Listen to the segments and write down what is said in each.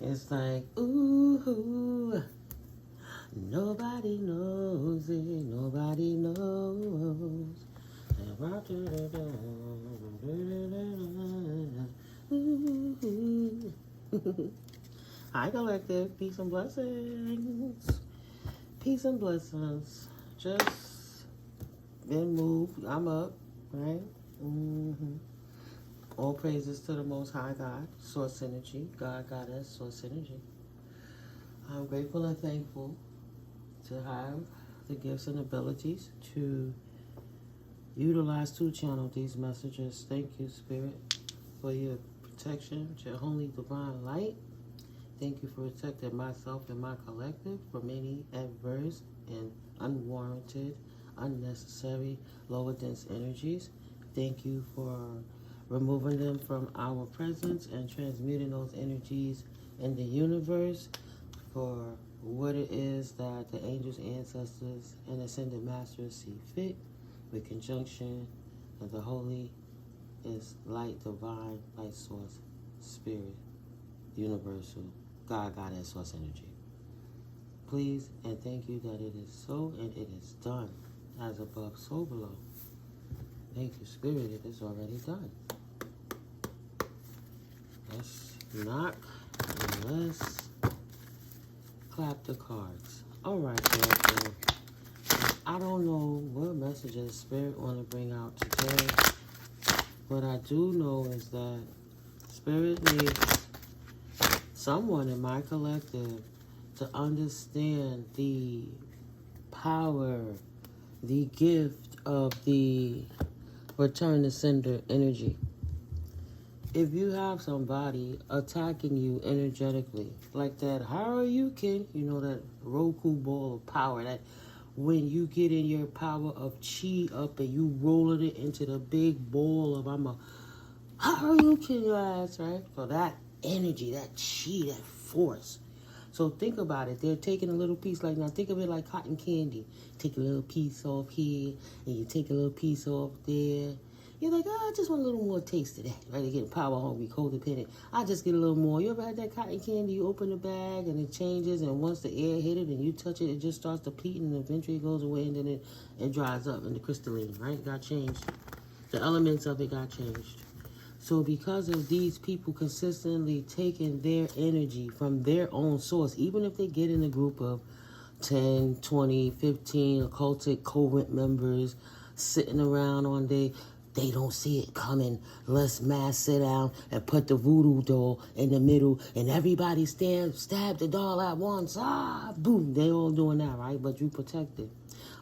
It's like, ooh, nobody knows it, nobody knows. Hi, collective. Peace and blessings. Peace and blessings. Just been moved. I'm up, right? All praises to the Most High God, Source Energy, God, Goddess, Source Energy. I'm grateful and thankful to have the gifts and abilities to utilize to channel these messages. Thank you, Spirit, for your protection, your holy divine light. Thank you for protecting myself and my collective from any adverse and unwarranted, unnecessary, lower dense energies. Thank you for removing them from our presence and transmuting those energies in the universe for what it is that the angels, ancestors, and ascended masters see fit, with conjunction of the holy is light, divine, light source, spirit, universal, God, Goddess, source energy. Please and thank you that it is so and it is done, as above, so below. Thank you, Spirit, it is already done. Let's knock and let's clap the cards. All right, therefore, I don't know what messages Spirit want to bring out today. What I do know is that Spirit needs someone in my collective to understand the power, the gift of the return to sender energy. If you have somebody attacking you energetically, like that Haruken, you know, that Roku ball of power, that when you get in your power of chi up and you rolling it into the big ball of I'm a Haruken your ass, right? So that energy, that chi, that force. So think about it. They're taking a little piece, like, now think of it like cotton candy. Take a little piece off here, and you take a little piece off there. You're like, oh, I just want a little more taste of that, right? You're getting power hungry, codependent. I just get a little more. You ever had that cotton candy? You open the bag, and it changes, and once the air hit it, and you touch it, it just starts depleting, and eventually it goes away, and then it dries up, and the crystalline, right? Got changed. The elements of it got changed. So because of these people consistently taking their energy from their own source, even if they get in a group of 10, 20, 15 occultic covent members sitting around on they don't see it coming. Let's mass sit down and put the voodoo doll in the middle and everybody stab the doll at once. Ah, boom. They all doing that, right? But you protected.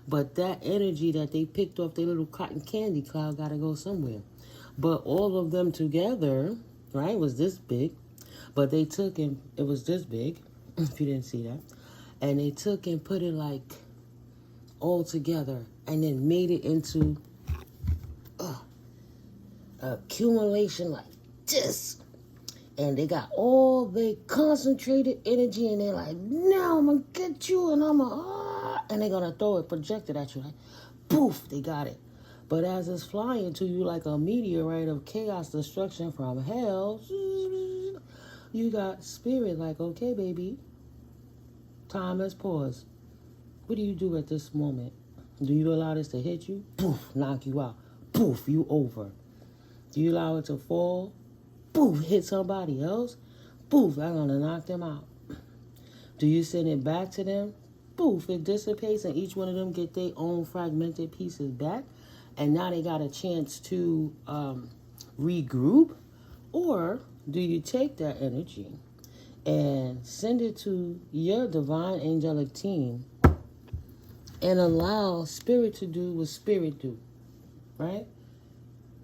But that energy that they picked off their little cotton candy cloud got to go somewhere. But all of them together, right, was this big. But they took and it was this big, if you didn't see that. And they took and put it like all together and then made it into accumulation like this. And they got all the concentrated energy and they're like, now I'm going to get you and I'm going to, and they're going to throw it projected at you. Like, poof, they got it. But as it's flying to you like a meteorite of chaos, destruction from hell, you got Spirit like, okay, baby, time has paused. What do you do at this moment? Do you allow this to hit you? Poof, knock you out. Poof, you over. Do you allow it to fall? Poof, hit somebody else? Poof, I'm going to knock them out. Do you send it back to them? Poof, it dissipates and each one of them get their own fragmented pieces back. And now they got a chance to regroup? Or do you take that energy and send it to your divine angelic team and allow Spirit to do what Spirit do, right?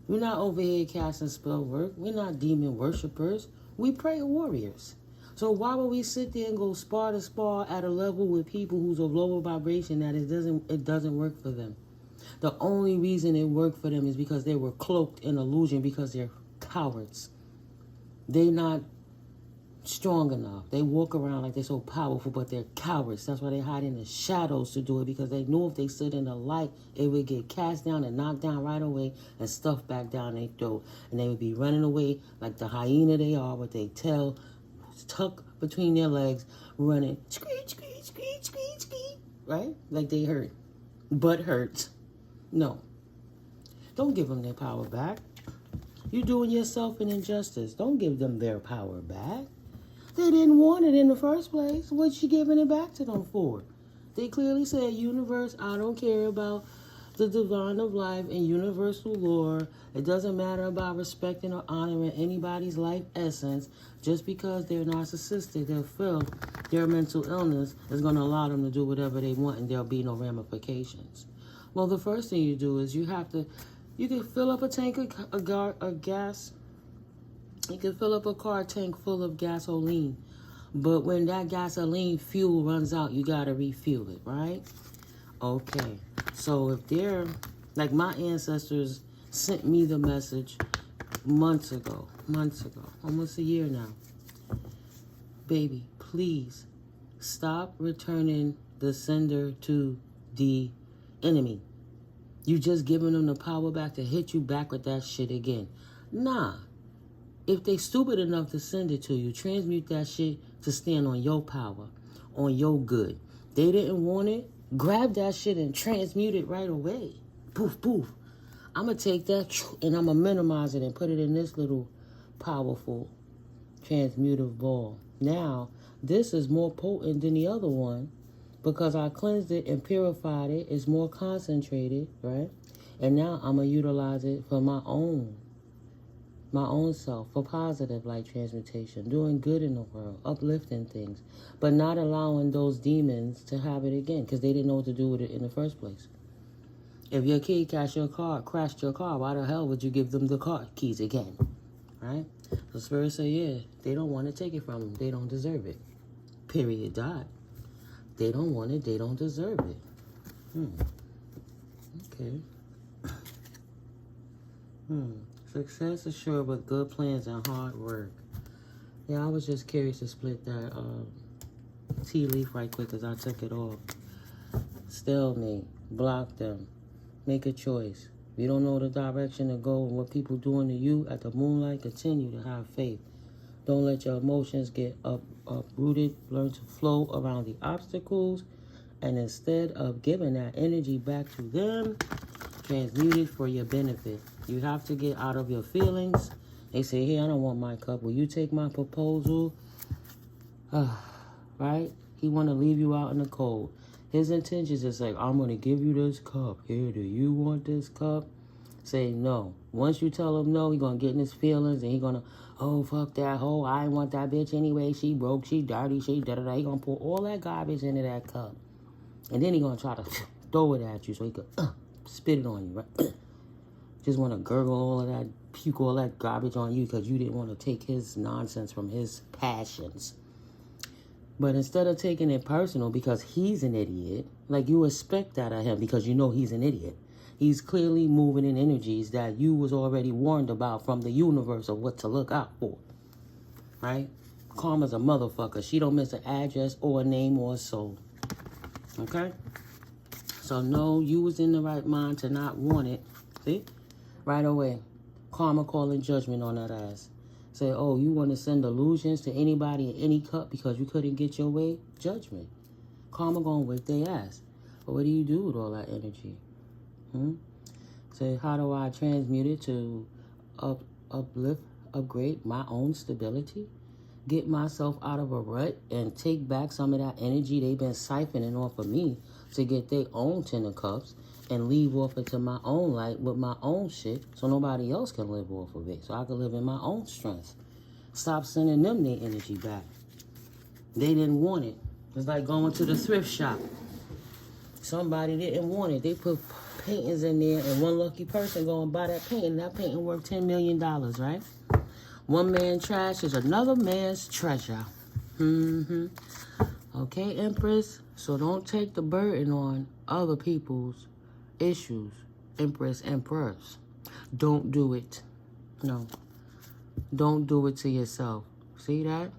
We're not over here casting spell work. We're not demon worshipers. We prayer warriors. So why would we sit there and go spar to spar at a level with people who's of lower vibration that it doesn't work for them? The only reason it worked for them is because they were cloaked in illusion because they're cowards. They're not strong enough. They walk around like they're so powerful, but they're cowards. That's why they hide in the shadows to do it, because they know if they stood in the light, it would get cast down and knocked down right away and stuffed back down their throat. And they would be running away like the hyena they are with their tail tucked between their legs, running, screech, screech, screech, screech, screech, right? Like they hurt. Butt hurts. No. Don't give them their power back. You're doing yourself an injustice. Don't give them their power back. They didn't want it in the first place. What you giving it back to them for? They clearly said, universe, I don't care about the divine of life and universal law. It doesn't matter about respecting or honoring anybody's life essence. Just because they're narcissistic, they feel their mental illness is going to allow them to do whatever they want and there'll be no ramifications. Well, the first thing you do is you can fill up a tank of gas. You can fill up a car tank full of gasoline. But when that gasoline fuel runs out, you got to refuel it, right? Okay. So if they're, like my ancestors sent me the message months ago, almost a year now. Baby, please stop returning the sender to the enemy. You just giving them the power back to hit you back with that shit again. Nah. If they stupid enough to send it to you, transmute that shit to stand on your power, on your good. They didn't want it, grab that shit and transmute it right away. Poof, poof. I'm going to take that and I'm going to minimize it and put it in this little powerful transmutive ball. Now, this is more potent than the other one because I cleansed it and purified it. It's more concentrated, right? And now I'm going to utilize it for my own self, for positive light transmutation, doing good in the world, uplifting things, but not allowing those demons to have it again because they didn't know what to do with it in the first place. If your kid crashed your car, why the hell would you give them the car keys again, right? The spirit say, yeah, they don't want to take it from them. They don't deserve it. Period. Dot. They don't want it. They don't deserve it. Okay. Success assured with good plans and hard work. Yeah, I was just curious to split that tea leaf right quick because I took it off. Stalemate. Block them. Make a choice. If you don't know the direction to go and what people doing to you at the moonlight, continue to have faith. Don't let your emotions get uprooted. Learn to flow around the obstacles. And instead of giving that energy back to them, transmute it for your benefit. You have to get out of your feelings. They say, hey, I don't want my cup. Will you take my proposal? Right? He want to leave you out in the cold. His intentions is like, I'm going to give you this cup. Here, do you want this cup? Say no. Once you tell him no, he going to get in his feelings and he going to, oh, fuck that hoe. I ain't want that bitch anyway. She broke, she dirty, she da-da-da. He going to pour all that garbage into that cup. And then he going to try to throw it at you so he could spit it on you, right? Just want to gurgle all of that, puke all that garbage on you because you didn't want to take his nonsense from his passions. But instead of taking it personal because he's an idiot, like you expect that of him because you know he's an idiot. He's clearly moving in energies that you was already warned about from the universe of what to look out for, right? Karma's a motherfucker. She don't miss an address or a name or a soul, okay? So no, you was in the right mind to not want it, see? Right away, karma calling judgment on that ass. Say, oh, you want to send illusions to anybody in any cup because you couldn't get your way? Judgment. Karma gonna whip their ass. But what do you do with all that energy? Say, how do I transmute it to uplift, upgrade my own stability? Get myself out of a rut and take back some of that energy they've been siphoning off of me to get their own 10 of cups and leave off into my own light with my own shit so nobody else can live off of it. So I can live in my own strength. Stop sending them their energy back. They didn't want it. It's like going to the thrift shop. Somebody didn't want it. They put paintings in there and one lucky person go and buy that painting. That painting worth $10 million, right? One man's trash is another man's treasure. Okay, Empress? So don't take the burden on other people's issues, Empress. Don't do it. No. Don't do it to yourself. See that?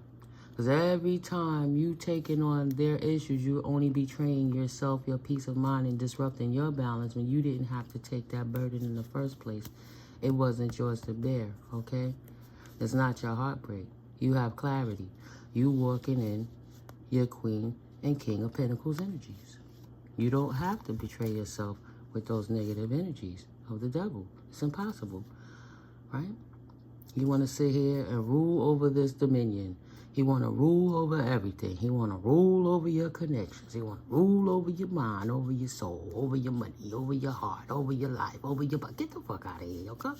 Because every time you taking on their issues, you're only betraying yourself, your peace of mind, and disrupting your balance when you didn't have to take that burden in the first place. It wasn't yours to bear, okay? It's not your heartbreak. You have clarity. you walking in your Queen and King of Pentacles energies. You don't have to betray yourself with those negative energies of the devil. It's impossible, right? You want to sit here and rule over this dominion. He want to rule over everything. He want to rule over your connections. He want to rule over your mind, over your soul, over your money, over your heart, over your life, over your... Get the fuck out of here, okay?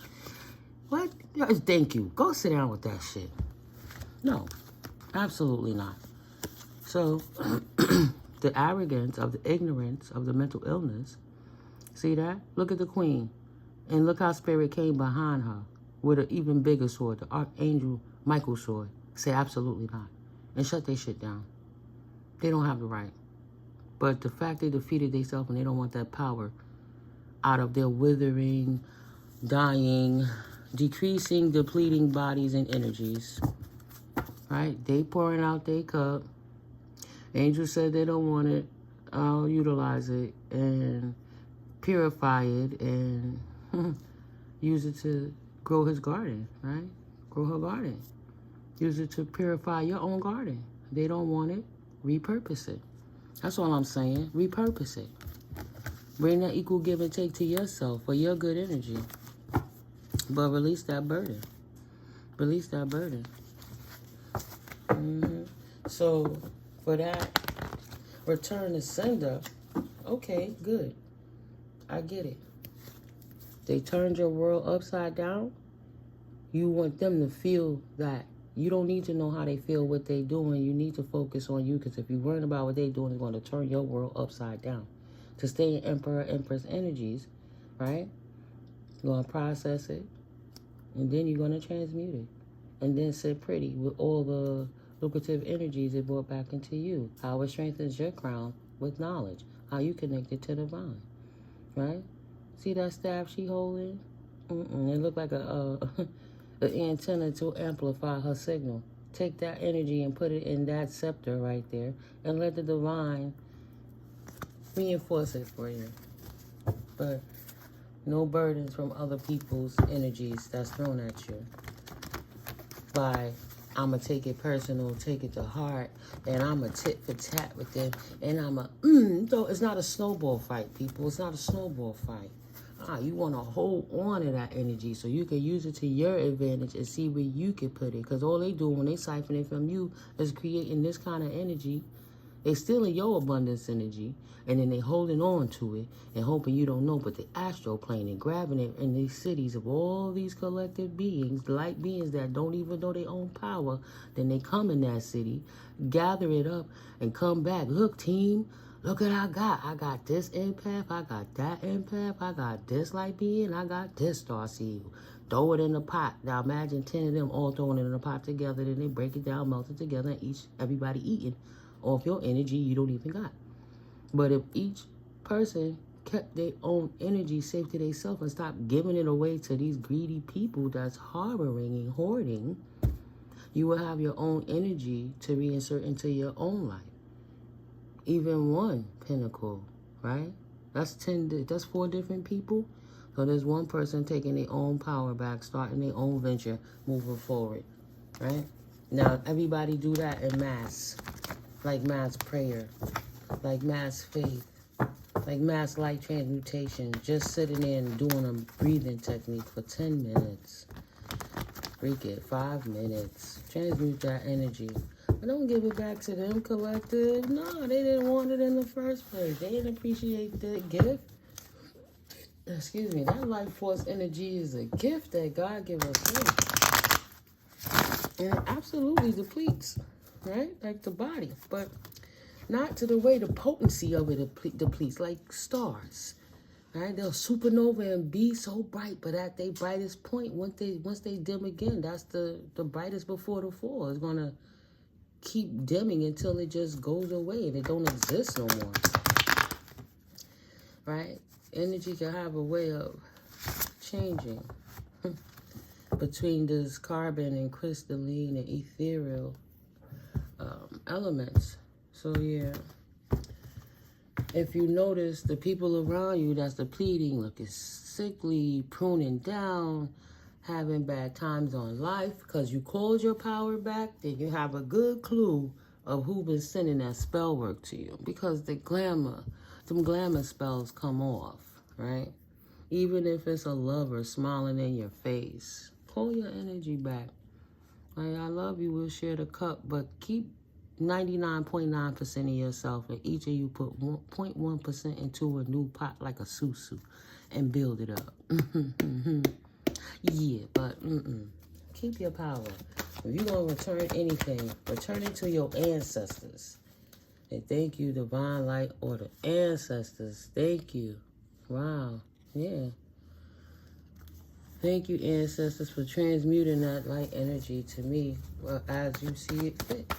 What? Thank you. Go sit down with that shit. No, absolutely not. So, the arrogance of the ignorance of the mental illness, see that? Look at the Queen. And look how Spirit came behind her with an even bigger sword, the Archangel Michael sword. Say absolutely not. And shut their shit down. They don't have the right. But the fact they defeated themselves and they don't want that power out of their withering, dying, decreasing, depleting bodies and energies. Right? They pouring out their cup. Angel said they don't want it. I'll utilize it and purify it and use it to grow his garden, right? Grow her garden. Use it to purify your own garden. They don't want it. Repurpose it. That's all I'm saying. Repurpose it. Bring that equal give and take to yourself for your good energy. But release that burden. Release that burden. So, for that, return to sender. Okay, good. I get it. They turned your world upside down. You want them to feel that. You don't need to know how they feel, what they're doing. You need to focus on you, because if you're worrying about what they're doing, it's going to turn your world upside down. To stay in Emperor, Empress energies, right? You're going to process it, and then you're going to transmute it. And then sit pretty with all the lucrative energies it brought back into you. How it strengthens your crown with knowledge. How you connected to the divine, right? See that staff she holding? It looked like an antenna to amplify her signal. Take that energy and put it in that scepter right there, and let the divine reinforce it for you. But no burdens from other people's energies that's thrown at you. By, I'm going to take it personal, take it to heart, and I'm going to tit for tat with them, and I'm going to, so it's not a snowball fight, people. It's not a snowball fight. You want to hold on to that energy so you can use it to your advantage and see where you can put it. Because all they do when they siphon it from you is creating this kind of energy. They stealing your abundance energy, and then they holding on to it and hoping you don't know. But the astral plane and grabbing it in these cities of all these collective beings, light beings that don't even know their own power, then they come in that city, gather it up, and come back. Look, team. Look what I got. I got this empath. I got that empath. I got this light being. I got this starseed. Throw it in the pot. Now imagine 10 of them all throwing it in the pot together. Then they break it down, melt it together, and everybody eating off your energy you don't even got. But if each person kept their own energy safe to themselves and stopped giving it away to these greedy people that's harboring and hoarding, you will have your own energy to reinsert into your own life. Even one pentacle, right? That's 4 different people. So there's one person taking their own power back, starting their own venture, moving forward, right? Now, everybody do that in mass, like mass prayer, like mass faith, like mass light transmutation, just sitting there and doing a breathing technique for 10 minutes. Freak it, 5 minutes. Transmute that energy. But don't give it back to them, collective. No, they didn't want it in the first place. They didn't appreciate the gift. Excuse me, that life force energy is a gift that God gave us. And it absolutely depletes, right? Like the body. But not to the way the potency of it depletes, like stars. Right? They'll supernova and be so bright, but at their brightest point, once they dim again, that's the brightest before the fall. It's gonna keep dimming until it just goes away and it don't exist no more. Right? Energy can have a way of changing between this carbon and crystalline and ethereal elements. So yeah, if you notice the people around you that's depleting, looking sickly, pruning down, having bad times on life because you called your power back, then you have a good clue of who been sending that spell work to you, because the some glamour spells come off, right? Even if it's a lover smiling in your face, pull your energy back. Like, I love you, we'll share the cup, but keep 99.9% of yourself, and each of you put 0.1% into a new pot like a susu and build it up. Yeah, but keep your power. If you're going to return anything, return it to your ancestors. And thank you, divine light, or the ancestors. Thank you. Wow. Yeah. Thank you, ancestors, for transmuting that light energy to me as you see it fit.